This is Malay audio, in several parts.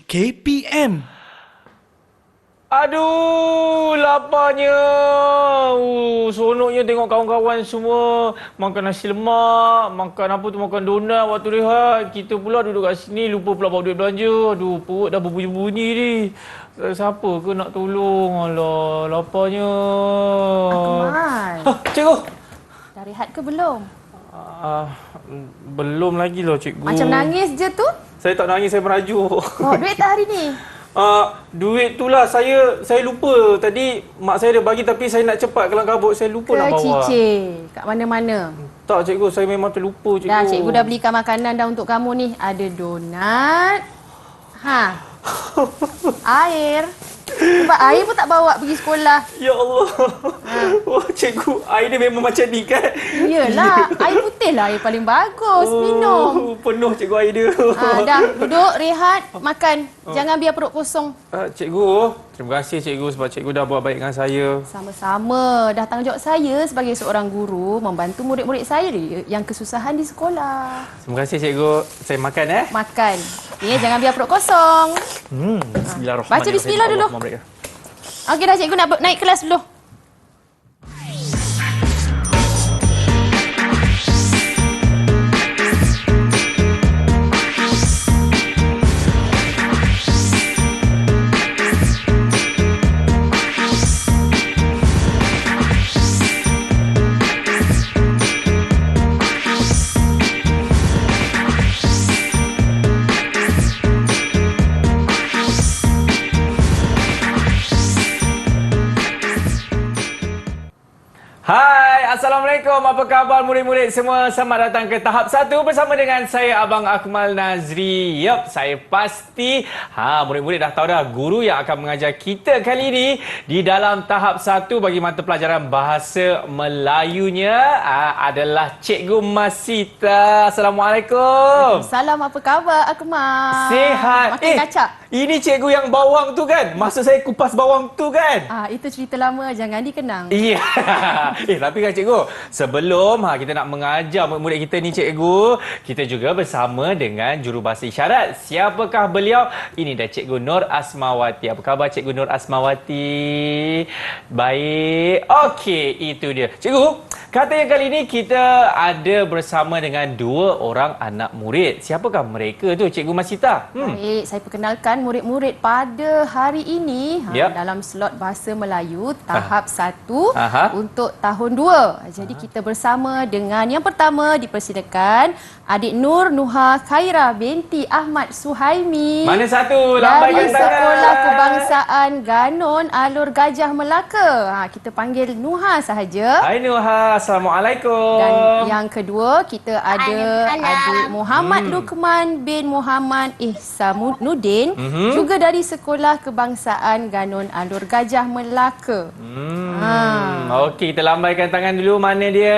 KPM. Aduh, laparnya. Seronoknya tengok kawan-kawan semua makan nasi lemak, makan donat waktu rehat. Kita pula duduk kat sini lupa pula bawa duit belanja. Aduh, perut dah berbunyi-bunyi ni. Siapa ke nak tolong? Alah, laparnya. Akmal. Cikgu. Dah rehat ke belum? Belum lagi lah, cikgu. Macam nangis je tu. Saya tak nangis, saya merajuk. Bawa duit tak hari ni? Duit tu lah saya lupa. Tadi mak saya ada bagi tapi saya nak cepat kelang kabut. Saya lupa nak bawa. Kecicir kat mana-mana. Tak cikgu, saya memang terlupa cikgu. Dah, cikgu dah belikan makanan dah untuk kamu ni. Ada donat. Air. Sebab air pun tak bawa pergi sekolah. Ya Allah. Wah, cikgu, air dia memang macam ni kan? Iyalah, air putih lah air paling bagus. Minum. Penuh cikgu air dia. Dah, duduk, rehat, makan. Jangan biar perut kosong. Cikgu, terima kasih cikgu sebab cikgu dah buat baik dengan saya. Sama-sama. Dah tanggungjawab saya sebagai seorang guru membantu murid-murid saya yang kesusahan di sekolah. Terima kasih cikgu. Saya makan Makan. Ni jangan biar perut kosong. Bismillahirrahmanirrahim. Baca bismillah dulu. Okey dah, cikgu nak naik kelas dulu. Hai, Assalamualaikum. Apa khabar murid-murid semua? Selamat datang ke tahap 1 bersama dengan saya Abang Akmal Nazri. Yup, saya pasti murid-murid dah tahu dah guru yang akan mengajar kita kali ini di dalam tahap 1 bagi mata pelajaran bahasa Melayunya adalah Cikgu Masita. Assalamualaikum. Salam, apa khabar Akmal? Sihat. Makan kacak. Ini cikgu yang bawang tu kan? Maksud saya kupas bawang tu kan? Itu cerita lama, jangan dikenang. Iya. Tapi kan cikgu, sebelum kita nak mengajar murid-murid kita ni cikgu, kita juga bersama dengan jurubahasa isyarat. Siapakah beliau? Ini dah Cikgu Nur Asmawati. Apa khabar Cikgu Nur Asmawati? Baik. Okey, itu dia. Cikgu, katanya kali ini kita ada bersama dengan 2 orang anak murid. Siapakah mereka tu Cikgu Masita? Baik, saya perkenalkan murid-murid pada hari ini dalam slot Bahasa Melayu tahap 1 untuk tahun 2. Jadi kita bersama dengan yang pertama dipersilakan adik Nur Nuha Khaira binti Ahmad Suhaimi. Mana satu? Lambaikan dari tangan. Sekolah Kebangsaan Ganon Alur Gajah Melaka. Kita panggil Nuha sahaja. Hai Nuha, Assalamualaikum. Dan yang kedua kita ada adik Muhammad Lukman bin Muhammad Ihsanuddin juga dari Sekolah Kebangsaan Ganon Alur Gajah Melaka. Okey, kita lambaikan tangan dulu. Mana dia?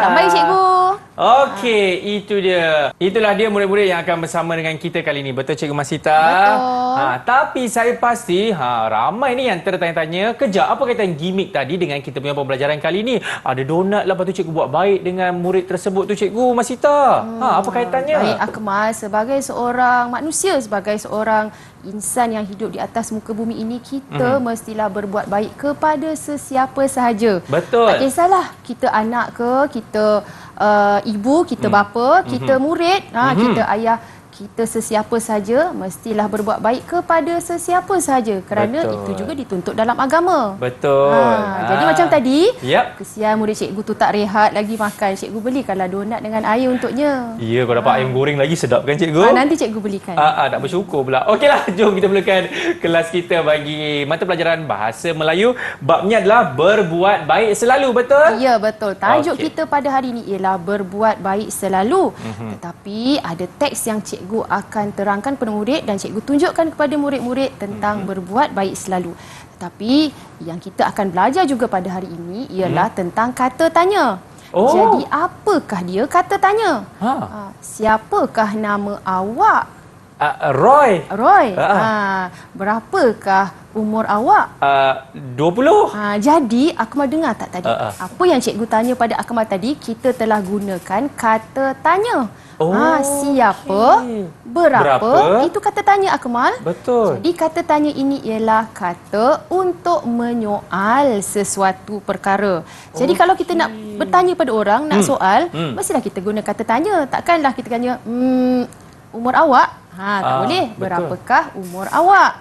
Lambai cikgu. Okey, itu dia. Itulah dia murid-murid yang akan bersama dengan kita kali ini. Betul Cikgu Masita? Betul. Tapi saya pasti ramai ni yang tertanya-tanya, kejap apa kaitan gimmick tadi dengan kita punya pembelajaran kali ini? Ada donat lah, lepas tu cikgu buat baik dengan murid tersebut tu Cikgu Masita. Apa kaitannya? Baik Akmal, sebagai seorang manusia, sebagai seorang insan yang hidup di atas muka bumi ini, kita mestilah berbuat baik kepada sesiapa sahaja. Betul. Tak kisahlah kita anak ke, kita ibu, kita bapa, kita murid, kita ayah, kita sesiapa saja mestilah berbuat baik kepada sesiapa saja kerana itu juga dituntut dalam agama. Betul. Jadi macam tadi, kesian murid cikgu tu tak rehat lagi makan. Cikgu belikanlah donat dengan air untuknya. Ya, kau dapat ayam goreng lagi sedap kan cikgu? Nanti cikgu belikan. Tak bersyukur pula. Okeylah, jom kita mulakan kelas kita bagi mata pelajaran Bahasa Melayu. Babnya adalah berbuat baik selalu, betul? Ya, betul. Tajuk kita pada hari ini ialah berbuat baik selalu. Tetapi ada teks yang cikgu akan terangkan kepada murid dan cikgu tunjukkan kepada murid-murid tentang berbuat baik selalu. Tetapi yang kita akan belajar juga pada hari ini ialah tentang kata tanya. Jadi apakah dia kata tanya? Siapakah nama awak? Roy. Roy, berapakah umur awak? 20. Jadi Akmal dengar tak tadi? Apa yang cikgu tanya pada Akmal tadi, kita telah gunakan kata tanya. Siapa, berapa, itu kata tanya Akmal. Betul. Jadi kata tanya ini ialah kata untuk menyoal sesuatu perkara. Jadi kalau kita nak bertanya pada orang, nak soal, mestilah kita guna kata tanya. Takkanlah kita tanya, umur awak? Tak boleh. Betul. Berapakah umur awak?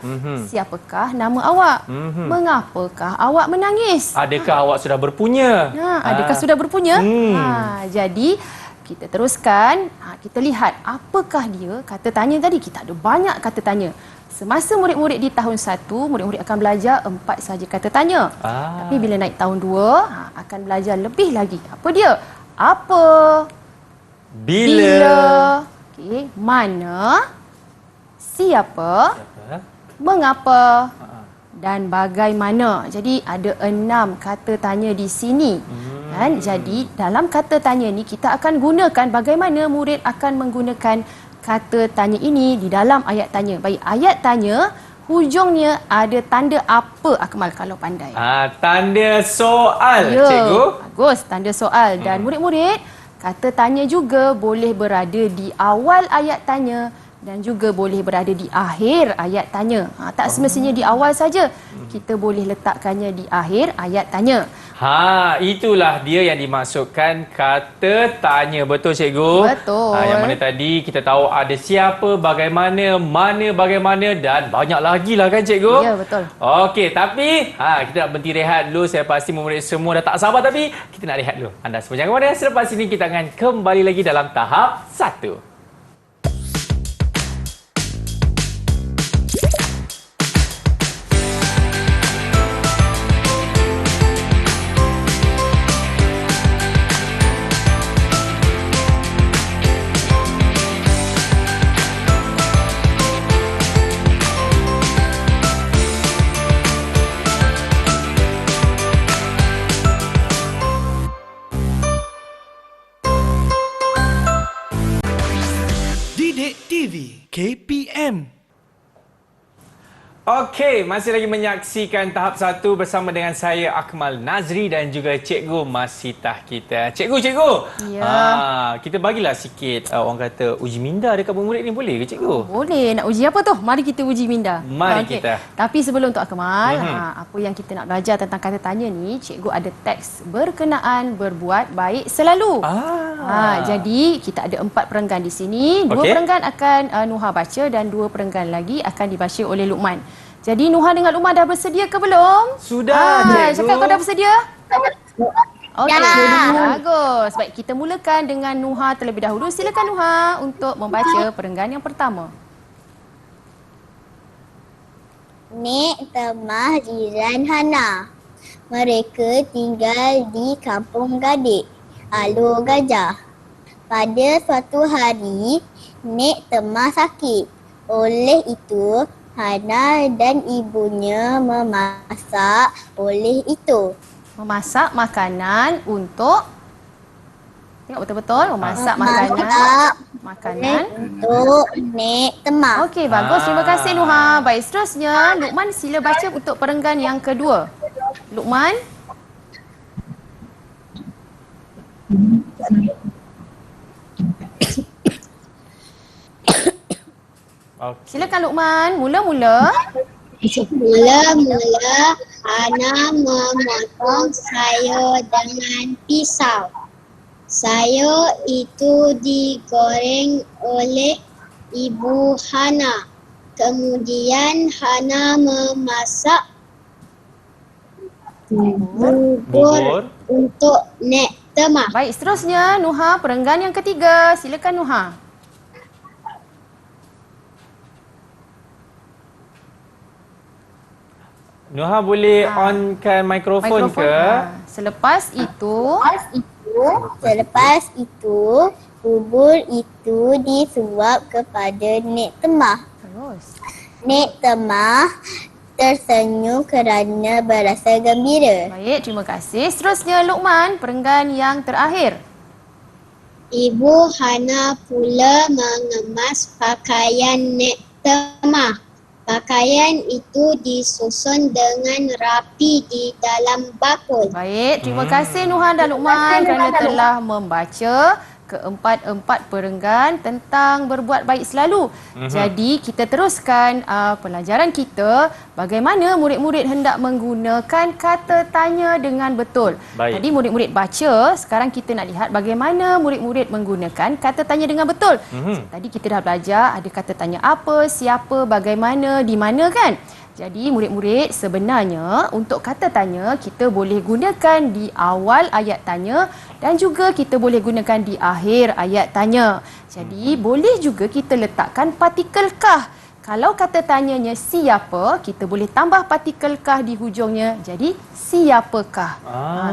Siapakah nama awak? Mengapakah awak menangis? Adakah awak sudah berpunya? Adakah sudah berpunya? Jadi kita teruskan, kita lihat apakah dia kata tanya tadi. Kita ada banyak kata tanya. Semasa murid-murid di tahun 1, murid-murid akan belajar 4 sahaja kata tanya. Tapi bila naik tahun 2, akan belajar lebih lagi. Apa dia? Apa? Bila? Mana? Siapa? Mengapa? Dan bagaimana. Jadi ada 6 kata tanya di sini. Kan? Jadi dalam kata tanya ni kita akan gunakan bagaimana murid akan menggunakan kata tanya ini di dalam ayat tanya. Baik, ayat tanya hujungnya ada tanda apa Akmal kalau pandai? Tanda soal, cikgu. Bagus, tanda soal. Dan murid-murid, kata tanya juga boleh berada di awal ayat tanya dan juga boleh berada di akhir ayat tanya. Tak semestinya di awal saja. Kita boleh letakkannya di akhir ayat tanya. Itulah dia yang dimaksudkan kata tanya. Betul, cikgu? Betul. Yang mana tadi kita tahu ada siapa, bagaimana, mana, bagaimana dan banyak lagi lah kan, cikgu? Ya, betul. Okey, tapi kita nak berhenti rehat dulu. Saya pasti murid semua dah tak sabar, tapi kita nak rehat dulu. Anda semua jangan mana. Selepas ini kita akan kembali lagi dalam tahap 1. Didik TV KPM. Okey, masih lagi menyaksikan tahap 1 bersama dengan saya Akmal Nazri dan juga Cikgu Masitah kita. Cikgu. Ya. Kita bagilah sikit orang kata uji minda dekat murid ni, boleh ke, cikgu? Boleh. Nak uji apa tu? Mari kita uji minda. Mari kita. Tapi sebelum tu Akmal, apa yang kita nak belajar tentang kata tanya ni, cikgu ada teks berkenaan berbuat baik selalu. Jadi kita ada 4 perenggan di sini. 2 perenggan akan Nuha baca dan 2 perenggan lagi akan dibaca oleh Luqman. Jadi Nuha dengan Luqman dah bersedia ke belum? Sudah, cikgu. Cakap kau dah bersedia? Okey, bagus. Baik, kita mulakan dengan Nuha terlebih dahulu. Silakan Nuha untuk membaca perenggan yang pertama. Nek Temah jiran Hana. Mereka tinggal di Kampung Gadik, Alur Gajah. Pada suatu hari, Nek Temah sakit. Oleh itu, Hana dan ibunya memasak Memasak makanan untuk... Tengok betul-betul. Memasak makanan untuk Nek Temah. Okey, bagus. Terima kasih Nuha. Baik, seterusnya Luqman sila baca untuk perenggan yang kedua. Luqman. Silakan Luqman. Mula-mula Hana memotong sayur dengan pisau. Sayur itu digoreng oleh ibu Hana. Kemudian Hana memasak bubur untuk Nek Temah. Baik, seterusnya Nuha perenggan yang ketiga. Silakan Nuha. Nuha boleh onkan mikrofon ke? Selepas itu bubur itu disuap kepada Nek Temah. terus. Nek Temah tersenyum kerana berasa gembira. Baik, terima kasih. Seterusnya Luqman, perenggan yang terakhir. Ibu Hana pula mengemas pakaian Nek Temah. Pakaian itu disusun dengan rapi di dalam bakul. Baik, terima kasih Nuhan dan Luqman kerana telah membaca keempat-empat perenggan tentang berbuat baik selalu. Jadi kita teruskan pelajaran kita bagaimana murid-murid hendak menggunakan kata tanya dengan betul. Baik. Tadi murid-murid baca, sekarang kita nak lihat bagaimana murid-murid menggunakan kata tanya dengan betul. Tadi kita dah belajar ada kata tanya apa, siapa, bagaimana, di mana kan? Jadi murid-murid sebenarnya untuk kata tanya kita boleh gunakan di awal ayat tanya dan juga kita boleh gunakan di akhir ayat tanya. Jadi boleh juga kita letakkan partikel kah. Kalau kata tanyanya siapa, kita boleh tambah partikel kah di hujungnya. Jadi siapakah?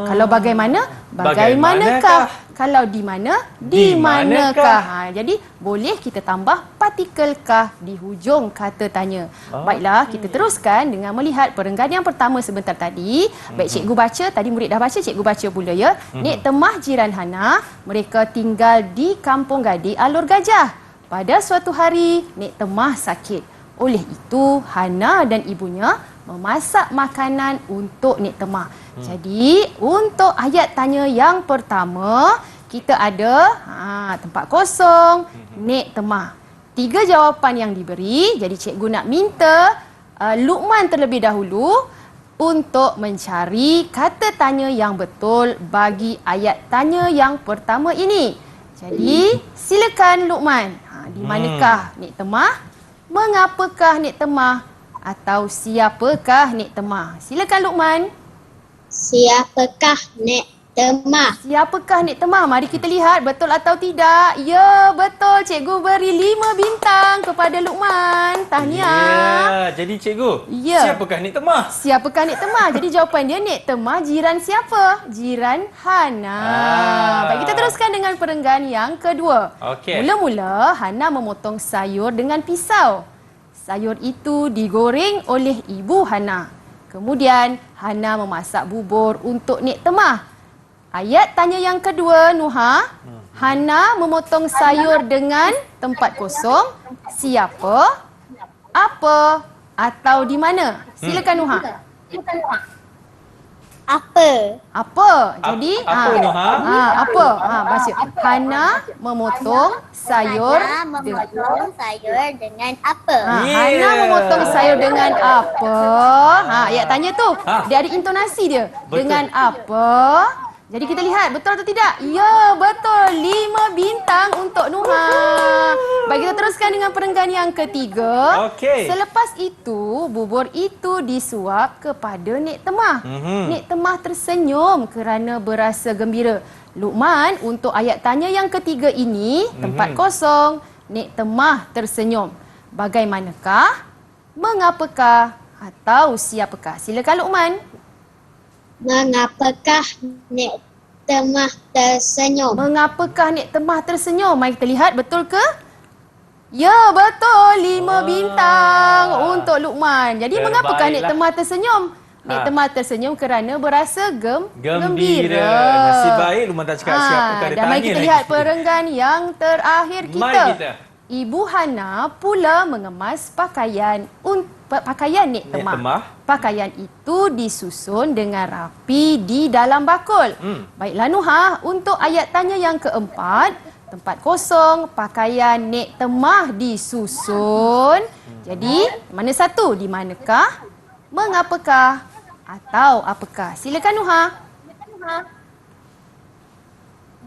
Kalau bagaimana? Bagaimanakah? Kalau di mana? Di manakah? Jadi boleh kita tambah partikel kah di hujung kata tanya. Baiklah, kita teruskan dengan melihat perenggan yang pertama sebentar tadi. Baik, cikgu baca. Tadi murid dah baca, cikgu baca pula ya. Nek Temah jiran Hana, mereka tinggal di Kampung Gadik Alur Gajah. Pada suatu hari, Nek Temah sakit. Oleh itu, Hana dan ibunya memasak makanan untuk Nek Temah. Jadi, untuk ayat tanya yang pertama, kita ada tempat kosong, Nek Temah. 3 jawapan yang diberi. Jadi, cikgu nak minta Luqman terlebih dahulu untuk mencari kata tanya yang betul bagi ayat tanya yang pertama ini. Jadi, silakan Luqman. Di manakah Nek Temah? Mengapakah Nek Temah? Atau siapakah Nek Temah? Silakan Luqman. Siapakah Nek Temah? Siapakah Nek Temah? Mari kita lihat betul atau tidak. Ya, betul. Cikgu beri 5 bintang kepada Luqman. Tahniah. Ya, jadi cikgu, Ya. siapakah Nek Temah? Siapakah Nek Temah? Jadi jawapan dia Nek Temah jiran siapa? Jiran Hana. Baik, kita teruskan dengan perenggan yang kedua. Okey. Mula-mula Hana memotong sayur dengan pisau. Sayur itu digoreng oleh ibu Hana. Kemudian Hana memasak bubur untuk Nek Temah. Ayat tanya yang kedua, Nuha. Hana memotong sayur dengan tempat kosong. Siapa? Apa? Atau di mana? Silakan Nuha. Apa? Apa? Jadi apa, Nuha? apa? Baca. Hana memotong sayur Memotong sayur dengan apa? Hana memotong sayur dengan apa? Ayat tanya tu. Dia ada intonasi dia. Betul. Dengan apa? Jadi kita lihat betul atau tidak? Ya, betul. 5 bintang untuk Nuha. Baik, kita teruskan dengan perenggan yang ketiga. Okey. Selepas itu, bubur itu disuap kepada Nek Temah. Nek Temah tersenyum kerana berasa gembira. Luqman, untuk ayat tanya yang ketiga ini, tempat kosong, Nek Temah tersenyum. Bagaimanakah? Mengapakah? Atau siapakah? Silakan Luqman. Mengapakah Nek Temah tersenyum? Mengapakah Nek Temah tersenyum? Mari kita lihat, betul ke? Ya, betul. 5 bintang untuk Luqman. Jadi, mengapakah Nek Terbaiklah. Temah tersenyum? Nek Temah tersenyum kerana berasa gembira. Nasib baik Luqman tak cakap siapakah dia Dan mari tanya kita lagi. lihat perenggan yang terakhir kita. Mari kita. Ibu Hana pula mengemas pakaian Nek Temah. Pakaian itu disusun dengan rapi di dalam bakul. Baiklah Nuha, untuk ayat tanya yang keempat, tempat kosong, pakaian Nek Temah disusun. Jadi, mana satu? Di manakah? Mengapakah? Atau apakah? Silakan Nuha.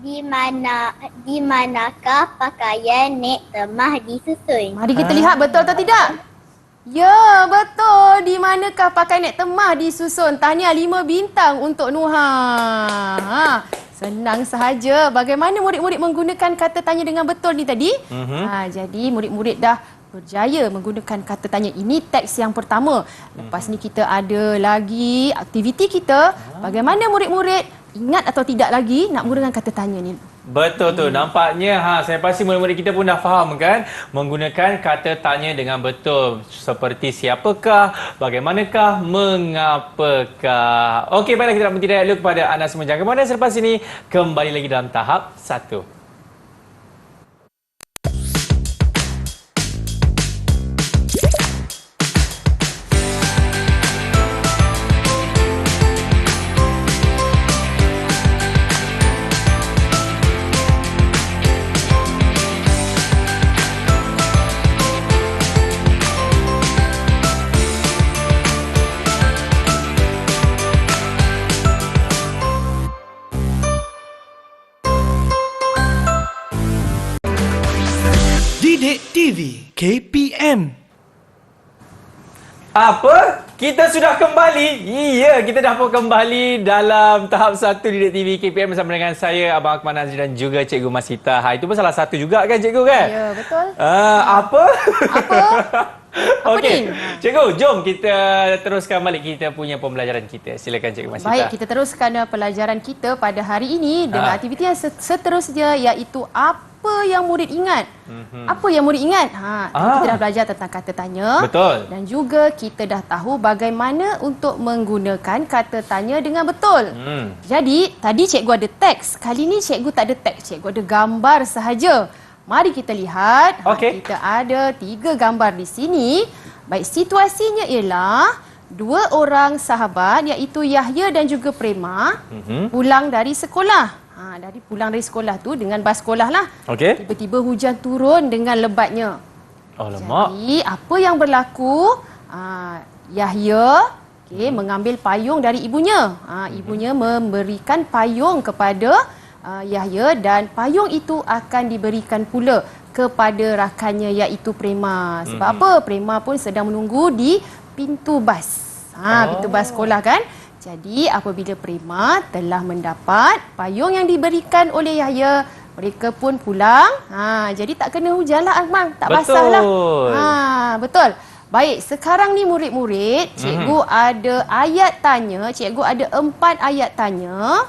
Di manakah pakaian Nek Temah disusun? Mari kita lihat betul atau tidak? Ya, betul. Di manakah pakaian Nek Temah disusun? Tahniah 5 bintang untuk Nuha. Senang sahaja. Bagaimana murid-murid menggunakan kata tanya dengan betul ni tadi? Jadi murid-murid dah berjaya menggunakan kata tanya. Ini teks yang pertama. Lepas ni kita ada lagi aktiviti kita. Bagaimana murid-murid ingat atau tidak lagi nak menggunakan kata tanya ni? Betul tu. Nampaknya saya pasti murid-murid kita pun dah faham kan menggunakan kata tanya dengan betul seperti siapakah, bagaimanakah, mengapakah. Okey, baiklah kita nak berhenti dulu kepada anda semua. Jangan ke mana selepas ini kembali lagi dalam tahap 1. Didik TV KPM. Apa? Kita sudah kembali? Ya, kita dah pun kembali dalam tahap 1 Didik TV KPM bersama dengan saya, Abang Akmal Nazri dan juga Cikgu Masita. Itu pun salah satu juga kan, Cikgu kan? Ya, betul. Apa? Apa? Okey. ni? Cikgu, jom kita teruskan balik kita punya pembelajaran kita. Silakan Cikgu Masita. Baik, kita teruskan pelajaran kita pada hari ini dengan aktiviti yang seterusnya, iaitu apa yang murid ingat. Apa yang murid ingat? Kita dah belajar tentang kata tanya. Betul. Dan juga kita dah tahu bagaimana untuk menggunakan kata tanya dengan betul. Jadi, tadi cikgu ada teks. Kali ni cikgu tak ada teks. Cikgu ada gambar sahaja. Mari kita lihat. Okey. Kita ada 3 gambar di sini. Baik, situasinya ialah 2 orang sahabat iaitu Yahya dan juga Prema pulang dari sekolah. Pulang dari sekolah tu dengan bas sekolah lah. Okey. Tiba-tiba hujan turun dengan lebatnya. Alamak. Jadi, apa yang berlaku? Yahya mengambil payung dari ibunya. Ibunya memberikan payung kepada Yahya dan payung itu akan diberikan pula kepada rakannya iaitu Prema. Sebab apa? Prema pun sedang menunggu di pintu bas. Pintu bas sekolah kan? Jadi apabila Prema telah mendapat payung yang diberikan oleh Yahya, mereka pun pulang. Jadi tak kena hujan lah, Akmal. Tak basah lah. Betul. Baik, sekarang ni murid-murid, cikgu ada ayat tanya. Cikgu ada 4 ayat tanya.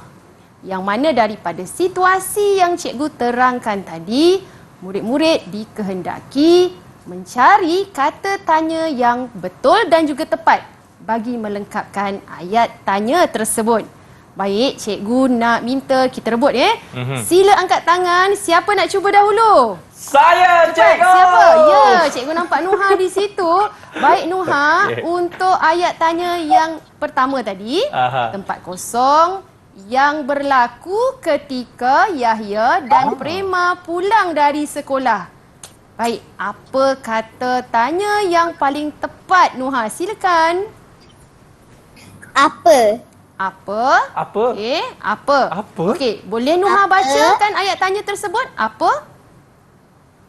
Yang mana daripada situasi yang cikgu terangkan tadi, murid-murid dikehendaki mencari kata tanya yang betul dan juga tepat bagi melengkapkan ayat tanya tersebut. Baik, cikgu nak minta kita rebut Sila angkat tangan. Siapa nak cuba dahulu? Saya, Cikgu! Siapa? Ya, cikgu nampak Nuha di situ. Baik, Nuha, untuk ayat tanya yang pertama tadi, tempat kosong yang berlaku ketika Yahya dan Prema pulang dari sekolah. Baik, apa kata tanya yang paling tepat, Nuha? Silakan. Apa? Apa? Apa? Okey, apa? Apa? Okey, boleh Nuha bacakan ayat tanya tersebut? Apa?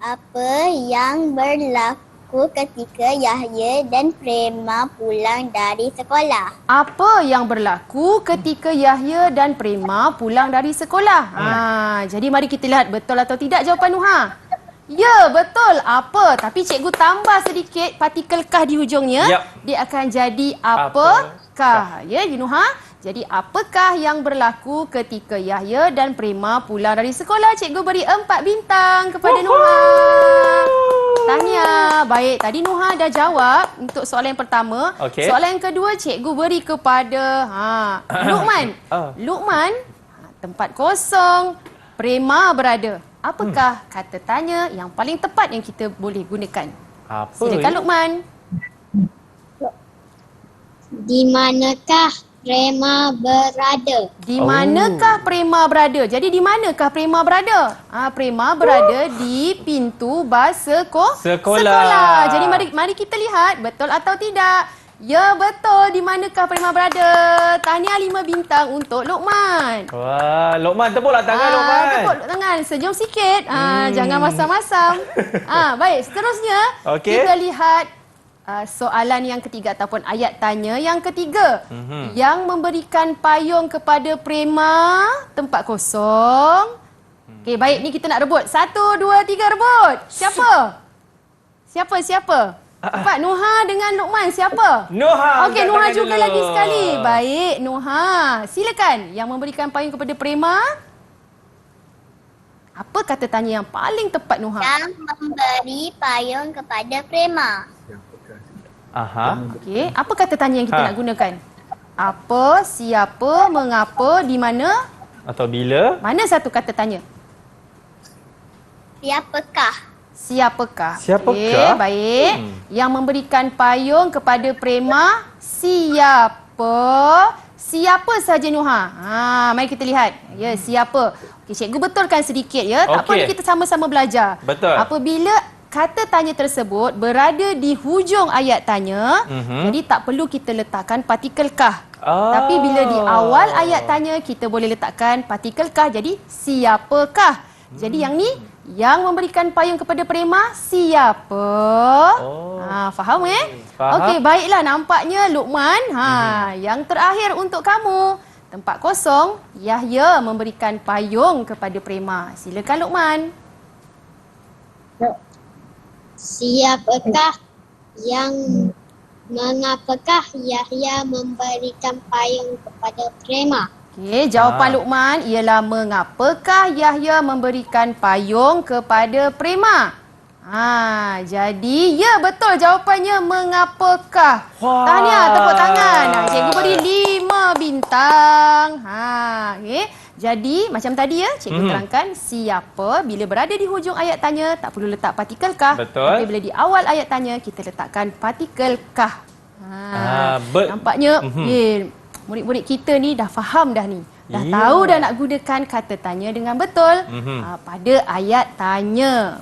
Apa yang berlaku ketika Yahya dan Prema pulang dari sekolah? Apa yang berlaku ketika Yahya dan Prema pulang dari sekolah? Jadi mari kita lihat betul atau tidak jawapan Nuha. Ya, betul. Apa? Tapi cikgu tambah sedikit partikel kah di hujungnya. Dia akan jadi apakah. Ya, Nuha. Jadi apakah yang berlaku ketika Yahya dan Prema pulang dari sekolah? Cikgu beri 4 bintang kepada Nuha. Tahniah. Baik, tadi Nuha dah jawab untuk soalan yang pertama. Soalan yang kedua cikgu beri kepada Luqman. Luqman, tempat kosong, Prema berada. Apakah kata tanya yang paling tepat yang kita boleh gunakan? Silakan Luqman. Di manakah Prema berada? Di manakah Prema berada? Jadi di manakah Prema berada? Prema berada di pintu bas sekolah. Jadi mari kita lihat betul atau tidak. Ya, betul. Di manakah Prema berada? Tahniah 5 bintang untuk Luqman. Wah, Luqman tepuklah tangan Luqman. Tepuk tangan, senyum sikit. Jangan masam-masam. Baik, seterusnya kita lihat soalan yang ketiga ataupun ayat tanya yang ketiga. Yang memberikan payung kepada Prema, tempat kosong. Okey, baik, ni kita nak rebut. 1, 2, 3 rebut. Siapa? Cepat, Nuha dengan Luqman, siapa? Nuha. Okey, Nuha juga lagi sekali. Baik, Nuha. Silakan. Yang memberikan payung kepada Prema. Apa kata tanya yang paling tepat, Nuha? Yang memberi payung kepada Prema. Okey, apa kata tanya yang kita nak gunakan? Apa, siapa, mengapa, di mana? Atau bila? Mana satu kata tanya? Siapakah? Okey, baik. Yang memberikan payung kepada Prema, siapa? Siapa saja, Nuha? Mari kita lihat. Ya, siapa? Okey, cikgu betulkan sedikit ya. Tak apa, kita sama-sama belajar. Betul. Apabila kata tanya tersebut berada di hujung ayat tanya, jadi tak perlu kita letakkan partikel kah. Tapi bila di awal ayat tanya, kita boleh letakkan partikel kah, jadi siapakah. Jadi yang ni Yang memberikan payung kepada Prema siapa? Faham Faham. Okey, baiklah, nampaknya Luqman. Yang terakhir untuk kamu. Tempat kosong, Yahya memberikan payung kepada Prema. Silakan Luqman. Siapakah yang mengapakah Yahya memberikan payung kepada Prema? Okey, jawapan Luqman ialah mengapakah Yahya memberikan payung kepada Prema? Jadi ya, betul jawapannya mengapakah. Wah. Tahniah, tepuk tangan. Cikgu beri 5 bintang. Okey. Jadi macam tadi ya, cikgu terangkan siapa bila berada di hujung ayat tanya tak perlu letak partikel kah. Betul. Tapi bila di awal ayat tanya kita letakkan partikel kah. Nampaknya murid-murid kita ni dah faham dah ni. Dah tahu dah nak gunakan kata tanya dengan betul pada ayat tanya.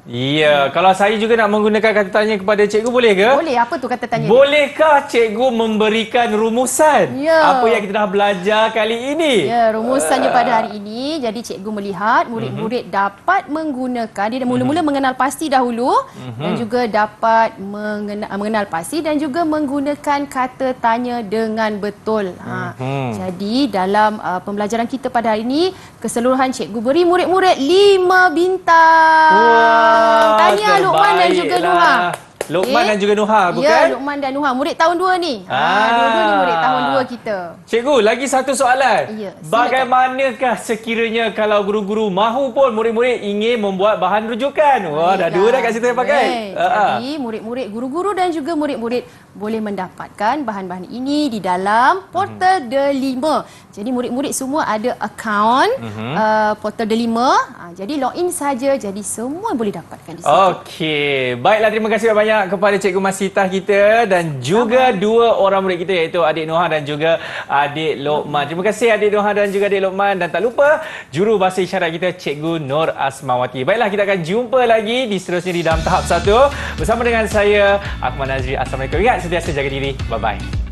Ya, kalau saya juga nak menggunakan kata tanya kepada cikgu boleh ke? Boleh, apa tu kata tanya? Bolehkah cikgu memberikan rumusan? Ya. Apa yang kita dah belajar kali ini? Ya, rumusannya pada hari ini. Jadi cikgu melihat murid-murid dapat menggunakan, dia mula-mula mengenal pasti dahulu dan juga dapat mengenal pasti dan juga menggunakan kata tanya dengan betul. Jadi dalam pembelajaran kita pada hari ini, keseluruhan cikgu beri murid-murid 5 bintang. Tahniah Luqman dan juga Nuha. Luqman dan juga Nuha, bukan? Ya, Luqman dan Nuha. Murid tahun 2 ni. Dua-dua ni murid tahun 2 kita. Cikgu, lagi satu soalan. Ya, silakan. Bagaimanakah sekiranya kalau guru-guru mahu pun murid-murid ingin membuat bahan rujukan? Wah, dah dua dah kat situ yang pakai. Jadi, murid-murid, guru-guru dan juga murid-murid boleh mendapatkan bahan-bahan ini di dalam portal Delima. Jadi, murid-murid semua ada akaun portal Delima. Jadi, login saja. Jadi, semua boleh dapatkan di situ. Okey. Baiklah, terima kasih banyak kepada Cikgu Masitah kita dan juga dua orang murid kita iaitu adik Noha dan juga adik Luqman. Terima kasih adik Noha dan juga adik Luqman dan tak lupa juru bahasa isyarat kita Cikgu Nur Asmawati. Baiklah, kita akan jumpa lagi di seterusnya di dalam tahap 1 bersama dengan saya Akmal Nazri. Assalamualaikum. Ingat sentiasa jaga diri. Bye-bye.